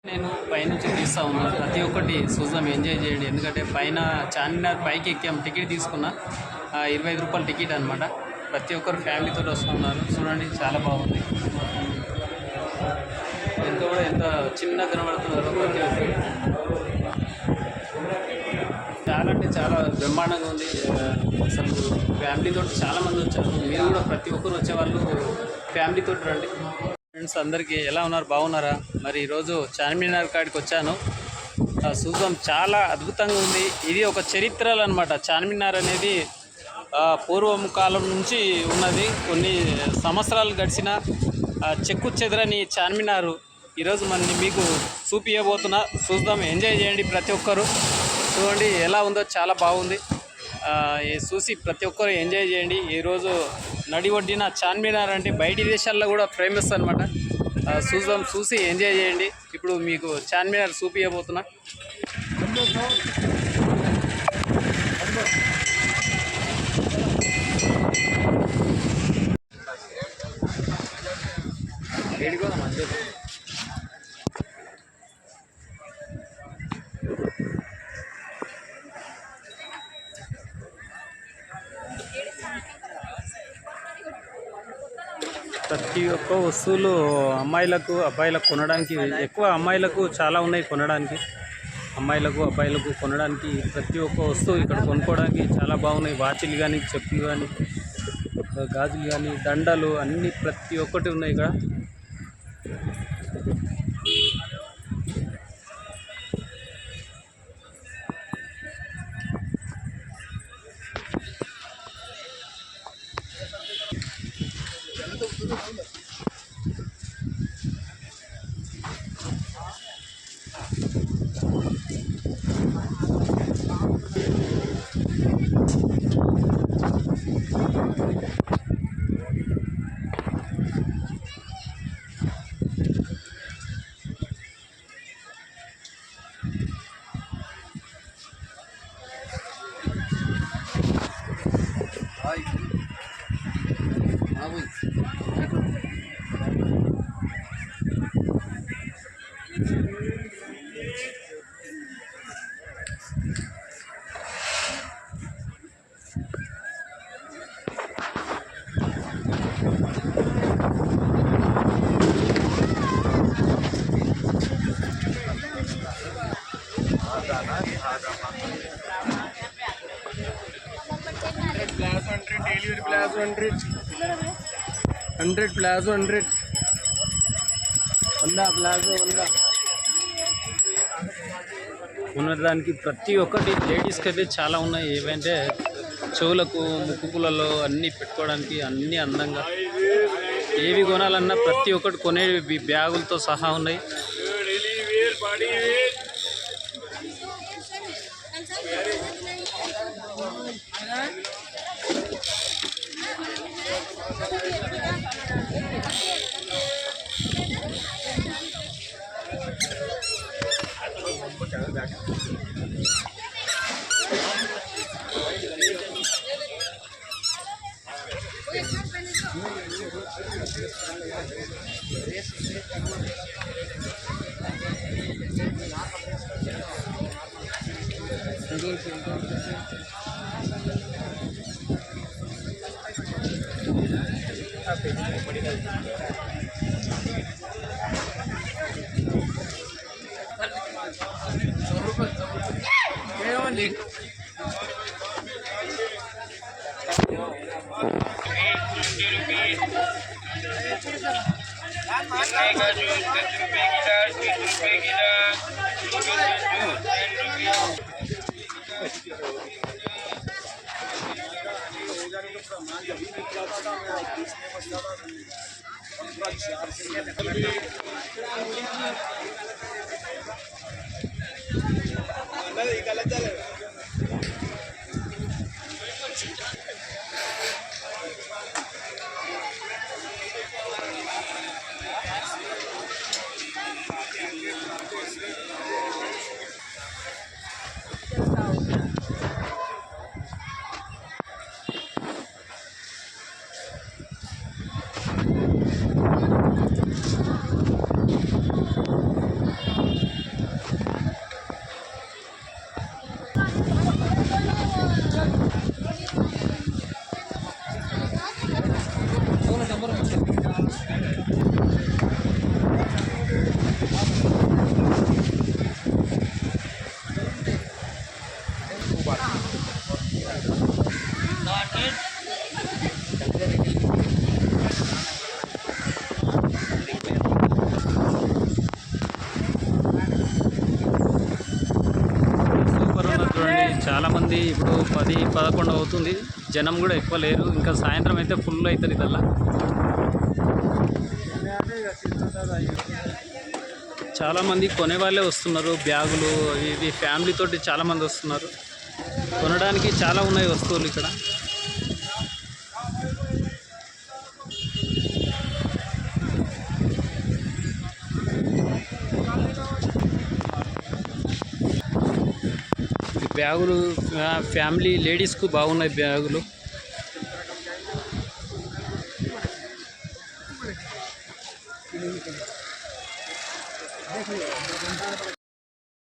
నేను పైనుంచి తీస్తూ ఉన్నాను. ప్రతి ఒక్కటి చూద్దాం, ఎంజాయ్ చేయండి. ఎందుకంటే పైన చార్మినార్ పైకి ఎక్కాం, టికెట్ తీసుకున్నా 25 రూపాయల టికెట్ అనమాట. ప్రతి ఒక్కరు ఫ్యామిలీతో వస్తూ ఉన్నారు. చూడండి, చాలా బాగుంది. ఎంత కూడా ఎంత చిన్న కనబడుతున్నారు ప్రతి ఒక్కరు. చాలా అంటే చాలా బ్రహ్మాండంగా ఉంది. అసలు ఫ్యామిలీతో చాలామంది వచ్చారు. మీరు కూడా ప్రతి ఒక్కరు వచ్చేవాళ్ళు ఫ్యామిలీతో రండి. ఫ్రెండ్స్ అందరికీ ఎలా ఉన్నారు, బాగున్నారా? మరి ఈరోజు చార్మినార్ కాడికి వచ్చాను. చూద్దాం, చాలా అద్భుతంగా ఉంది. ఇది ఒక చరిత్రలు అనమాట. చార్మినార్ అనేది పూర్వం కాలం నుంచి ఉన్నది. కొన్ని సంవత్సరాలు గడిచిన చెక్కు చెదరని చార్మినారు ఈరోజు మీకు చూపియబోతున్నా. చూద్దాం, ఎంజాయ్ చేయండి ప్రతి ఒక్కరు. చూడండి ఎలా ఉందో, చాలా బాగుంది. చూసి ప్రతి ఒక్కరు ఎంజాయ్ చేయండి. ఈరోజు నడి ఒడ్డిన చార్మినార్ అంటే బయటి దేశాల్లో కూడా ఫేమస్ అనమాట. చూద్దాం, చూసి ఎంజాయ్ చేయండి. ఇప్పుడు మీకు చార్మినార్ చూపియబోతున్నా. ప్రతి ఒక్క వస్తువులు అమ్మాయిలకు అబ్బాయిలకు కొనడానికి, ఎక్కువ అమ్మాయిలకు చాలా ఉన్నాయి కొనడానికి. అమ్మాయిలకు అబ్బాయిలకు కొనడానికి ప్రతి ఒక్క వస్తువు ఇక్కడ కొనుక్కోవడానికి చాలా బాగున్నాయి. వాచ్లు కానీ, చెప్పులు కానీ, గాజులు కానీ, దండలు అన్నీ ప్రతి ఒక్కటి ఉన్నాయి ఇక్కడ. ప్లాజో 100 ఉన్నదానికి ప్రతి ఒక్కటి లేడీస్కి అయితే చాలా ఉన్నాయి. ఏవంటే చెవులకు, ముక్కుపులలో అన్నీ పెట్టుకోవడానికి అన్నీ అందంగా. ఏవి కొనాలన్నా ప్రతి ఒక్కటి కొనేవి బ్యాగులతో సహా ఉన్నాయి. చాలామంది ఇప్పుడు 10, 11 అవుతుంది, జనం కూడా ఎక్కువ లేరు. ఇంకా సాయంత్రం అయితే ఫుల్ అవుతుంది కల్లా. చాలామంది కొనే వాళ్ళే వస్తున్నారు. బ్యాగులు ఇవి ఫ్యామిలీ తోటి చాలామంది వస్తున్నారు. కొనడానికి చాలా ఉన్నాయి వస్తువులు ఇక్కడ. ఈ బ్యాగులు ఫ్యామిలీ లేడీస్కు బాగున్నాయి బ్యాగులు.